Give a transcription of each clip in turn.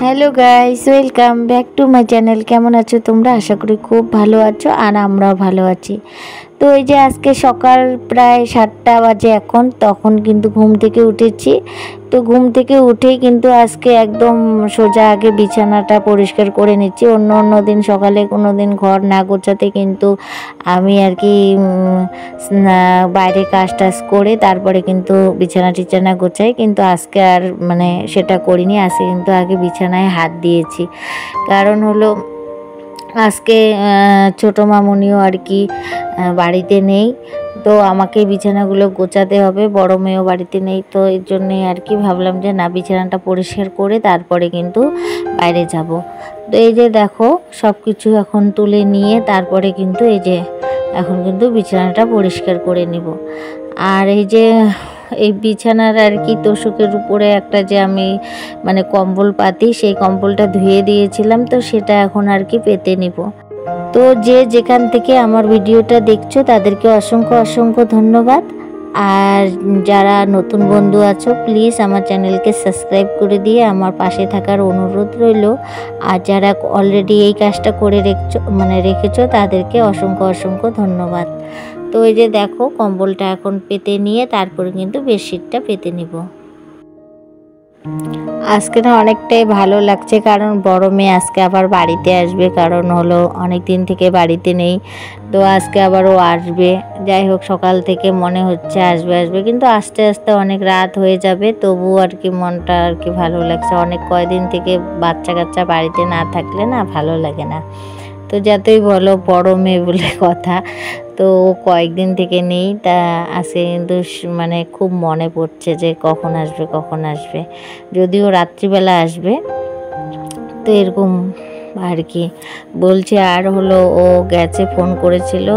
Hello guys, welcome back to my channel. কেমন আছো তোমরা? আশা করি খুব ভালো আছো আর আমরাও ভালো আছি। তো এই যে আজকে সকাল প্রায় 7টা বাজে এখন, তখন কিন্তু ঘুম থেকে উঠেছি। তো ঘুম থেকে উঠেই কিন্তু আজকে একদম সোজা আগে বিছানাটা পরিষ্কার করে নিচ্ছি। অন্য দিন সকালে কোনো দিন ঘর না গোছাতে কিন্তু আমি আর কি বাইরে কাজ টাজ করে তারপরে কিন্তু বিছানা টিছানা গোছাই, কিন্তু আজকে আর সেটা করিনি। আজকে কিন্তু আগে বিছানায় হাত দিয়েছি। কারণ হলো আজকে ছোটো মামুনিও আর কি বাড়িতে নেই, তো আমাকে বিছানাগুলো গোছাতে হবে। বড় মেয়েও বাড়িতে নেই, তো এর জন্যে আর কি ভাবলাম যে না, বিছানাটা পরিষ্কার করে তারপরে কিন্তু বাইরে যাব। তো এই যে দেখো সব কিছু এখন তুলে নিয়ে তারপরে কিন্তু এই যে এখন কিন্তু বিছানাটা পরিষ্কার করে নিব। আর এই যে এই বিছানার আর কি তোষকের উপরে একটা যে আমি কম্বল পাতি, সেই কম্বলটা ধুয়ে দিয়েছিলাম, তো সেটা এখন আর কি পেতে নিব। তো যে যেখান থেকে আমার ভিডিওটা দেখছো তাদেরকে অসংখ্য ধন্যবাদ। আর যারা নতুন বন্ধু আছো প্লিজ আমার চ্যানেলকে সাবস্ক্রাইব করে দিয়ে আমার পাশে থাকার অনুরোধ রইল। আর যারা অলরেডি এই কাজটা করে রেখেছো তাদেরকে অসংখ্য ধন্যবাদ। তো এই যে দেখো কম্বলটা এখন পেতে নিয়ে তারপরে কিন্তু বেডশিটটা পেতে নিব। আজকে না অনেকটাই ভালো লাগছে, কারণ বড় মেয়ে আজকে আবার বাড়িতে আসবে। কারণ হলো অনেক দিন থেকে বাড়িতে নেই, তো আজকে আবার ও আসবে। যাই হোক, সকাল থেকে মনে হচ্ছে আসবে, কিন্তু আস্তে আস্তে অনেক রাত হয়ে যাবে। তবু আর কি মনটা আর কি ভালো লাগছে। অনেক কয়দিন থেকে বাচ্চা কাচ্চা বাড়িতে না থাকলে না ভালো লাগে না। তো যতই বলো বড় মেয়ে বলে কথা, তো কয়েকদিন থেকে নেই, তা আজকে কিন্তু খুব মনে পড়ছে যে কখন আসবে। যদিও রাত্রিবেলা আসবে, তো এরকম আর কি বলছে। আর হলো ও গেছে, ফোন করেছিল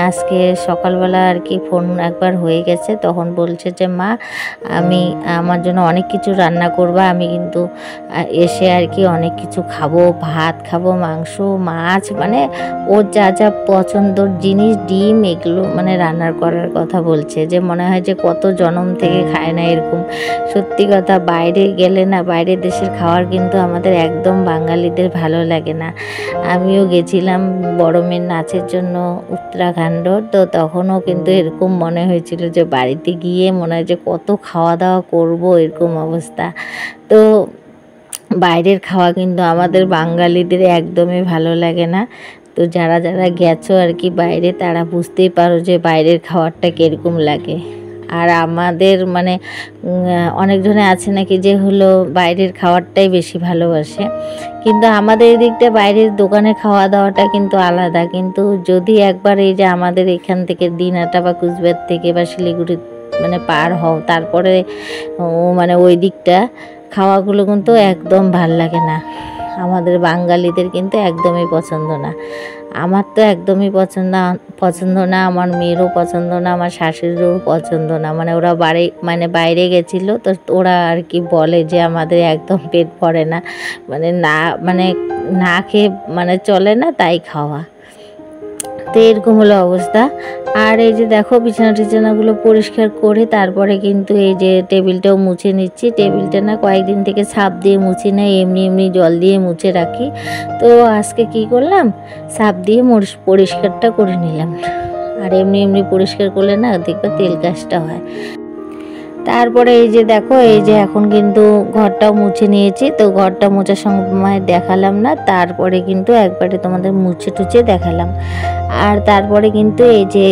আজকে সকালবেলা আর কি ফোন একবার হয়ে গেছে, তখন বলছে যে মা আমার জন্য অনেক কিছু রান্না করবা, আমি কিন্তু এসে আর কি অনেক কিছু খাবো, ভাত খাবো, মাংস, মাছ, ওর যা যা পছন্দর জিনিস, ডিম, এগুলো রান্নার করার কথা বলছে। যে মনে হয় যে কত জন্ম থেকে খায় না এরকম। সত্যি কথা, বাইরে গেলে না, বাইরের দেশের খাবার কিন্তু আমাদের একদম বাঙালিদের ভালো লাগে না। আমিও গেছিলাম বড় মেয়ের নাচের জন্য উত্তরাখণ্ড, তো তখনও কিন্তু এরকম মনে হয়েছিল যে বাড়িতে গিয়ে মনে হয় যে কত খাওয়া দাওয়া করব, এরকম অবস্থা। তো বাইরের খাওয়া কিন্তু আমাদের বাঙালিদের একদমই ভালো লাগে না। তো যারা গেছো আর কি বাইরে, তারা বুঝতেই পারো যে বাইরের খাবারটা কীরকম লাগে। আর আমাদের অনেকজনে আছে নাকি যে হলো বাইরের খাবারটাই বেশি ভালোবাসে, কিন্তু আমাদের এদিকটা বাইরের দোকানে খাওয়া দাওয়াটা কিন্তু আলাদা। কিন্তু যদি একবার এই যে আমাদের এখান থেকে দিনহাটা বা কুচবিহার থেকে বা শিলিগুড়ি পার হও, তারপরে ওই দিকটা খাওয়াগুলো কিন্তু একদম ভাল লাগে না। আমাদের বাঙালিদের কিন্তু একদমই পছন্দ না। আমার তো একদমই পছন্দ না, আমার মেয়েরও পছন্দ না, আমার শাশুড়িরও পছন্দ না। ওরা বাইরে গেছিলো, তো ওরা আর কি বলে যে আমাদের একদম পেট ভরে না, না খেয়ে চলে না, তাই খাওয়া। তো এরকম হলো অবস্থা। আর এই যে দেখো বিছানাগুলো পরিষ্কার করে তারপরে কিন্তু এই যে টেবিলটাও মুছে নিচ্ছি। টেবিলটা না কয়েকদিন থেকে ছাপ দিয়ে মুছি না, এমনি জল দিয়ে মুছে রাখি। তো আজকে কি করলাম, ছাপ দিয়ে পরিষ্কারটা করে নিলাম। আর এমনি পরিষ্কার করলে না দেখবে তেল কাজটা হয়। তারপরে এই যে দেখো, এই যে এখন কিন্তু ঘরটাও মুছে নিয়েছি। তো ঘরটা মোছার সময় দেখালাম না, তারপরে কিন্তু একবারে তোমাদের মুছে টুছে দেখালাম। আর তারপরে কিন্তু এই যে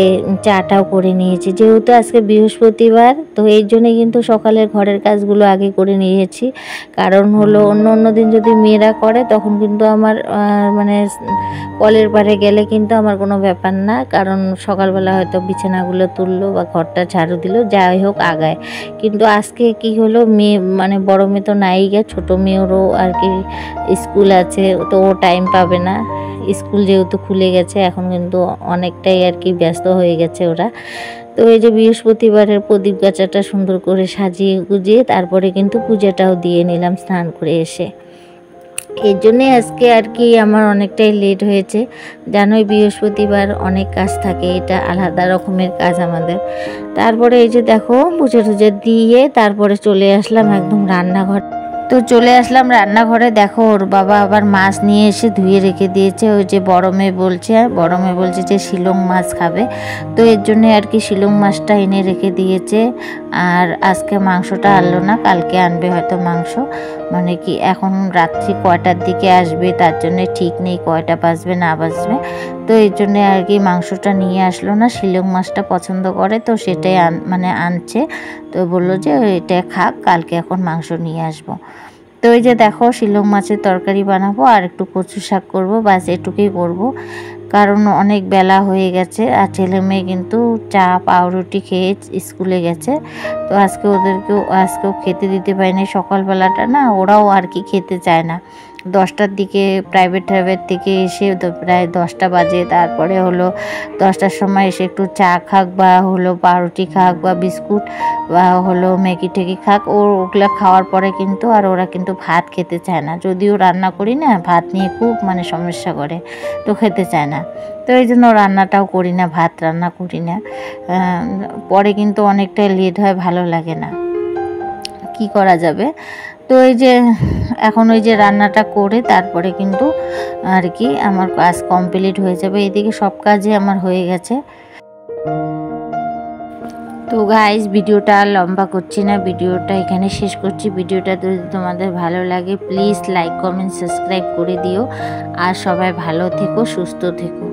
চাটাও করে নিয়েছি, যেহেতু আজকে বৃহস্পতিবার, তো এই জন্যে কিন্তু সকালের ঘরের কাজগুলো আগে করে নিয়েছি। কারণ হলো অন্য দিন যদি মেয়েরা করে তখন কিন্তু আমার কলের পাড়ে গেলে কিন্তু আমার কোনো ব্যাপার না, কারণ সকালবেলা হয়তো বিছানাগুলো তুললো বা ঘরটা ঝাড়ু দিল, যাই হোক আগায়। কিন্তু আজকে কি হলো, মেয়ে বড় মেয়ে তো নাই গে, ছোটো মেয়েরও আর কি স্কুল আছে, তো ও টাইম পাবে না। স্কুল যেহেতু খুলে গেছে, এখন কিন্তু অনেকটাই আর কি ব্যস্ত হয়ে গেছে ওরা। তো এই যে বৃহস্পতিবারের প্রদীপ গাছাটা সুন্দর করে সাজিয়ে গুজিয়ে তারপরে কিন্তু পূজাটাও দিয়ে নিলাম স্নান করে এসে। এর জন্যে আজকে আর কি আমার অনেকটাই লেট হয়েছে। জানোই বৃহস্পতিবার অনেক কাজ থাকে, এটা আলাদা রকমের কাজ আমাদের। তারপরে এই যে দেখো পুজো টুজো দিয়ে তারপরে চলে আসলাম একদম রান্নাঘর। তো চলে আসলাম রান্নাঘরে। দেখো ওর বাবা আবার মাছ নিয়ে এসে ধুয়ে রেখে দিয়েছে। ওই যে বড় মেয়ে বলছে যে শিলং মাছ খাবে, তো এর জন্য আর কি শিলং মাছটা এনে রেখে দিয়েছে। আর আজকে মাংসটা আনলো না, কালকে আনবে হয়তো মাংস। মানে কি এখন রাত্রি কয়টার দিকে আসবে তার জন্য ঠিক নেই, কয়টা বাজবে না বাজবে, তো এই জন্য আর কি মাংসটা নিয়ে আসলো না। শিলং মাছটা পছন্দ করে তো সেটাই আনছে। তো বললো যে এটা খাক, কালকে এখন মাংস নিয়ে আসবো। তো এই যে দেখো শিলং মাছের তরকারি বানাবো আর একটু কচু শাক করবো, বাস এটুকুই করবো। কারণ অনেক বেলা হয়ে গেছে আর ছেলে মেয়ে কিন্তু চা পাউরুটি খেয়ে স্কুলে গেছে। তো আজকেও খেতে দিতে পারিনি, সকালবেলাটা না ওরাও আর কি খেতে চায় না। 10টার দিকে প্রাইভেট থেকে এসে তো প্রায় 10টা বাজে, তারপরে হলো 10টার সময় এসে একটু চা খাক বা হলো পাউরুটি খাক বা বিস্কুট বা হলো ম্যাগি টেগি খাক, ওগুলো খাওয়ার পরে কিন্তু আর ওরা কিন্তু ভাত খেতে চায় না। যদিও রান্না করি না, ভাত নিয়ে খুব সমস্যা করে, তো খেতে চায় না। তো এই জন্য রান্নাটাও করি না, ভাত রান্না করি না। পরে কিন্তু অনেকটাই লেট হয়, ভালো লাগে না, কি করা যাবে। তো এই যে এখন ওই যে রান্নাটা করে তারপরে কিন্তু আর কি আমার কাজ কমপ্লিট হয়ে যাবে। এদিকে সব কাজই আমার হয়ে গেছে। তো গাইস ভিডিওটা লম্বা করছি না, ভিডিওটা এখানে শেষ করছি। ভিডিওটা যদি তোমাদের ভালো লাগে প্লিজ লাইক কমেন্ট সাবস্ক্রাইব করে দিও। আর সবাই ভালো থেকো, সুস্থ থেকো।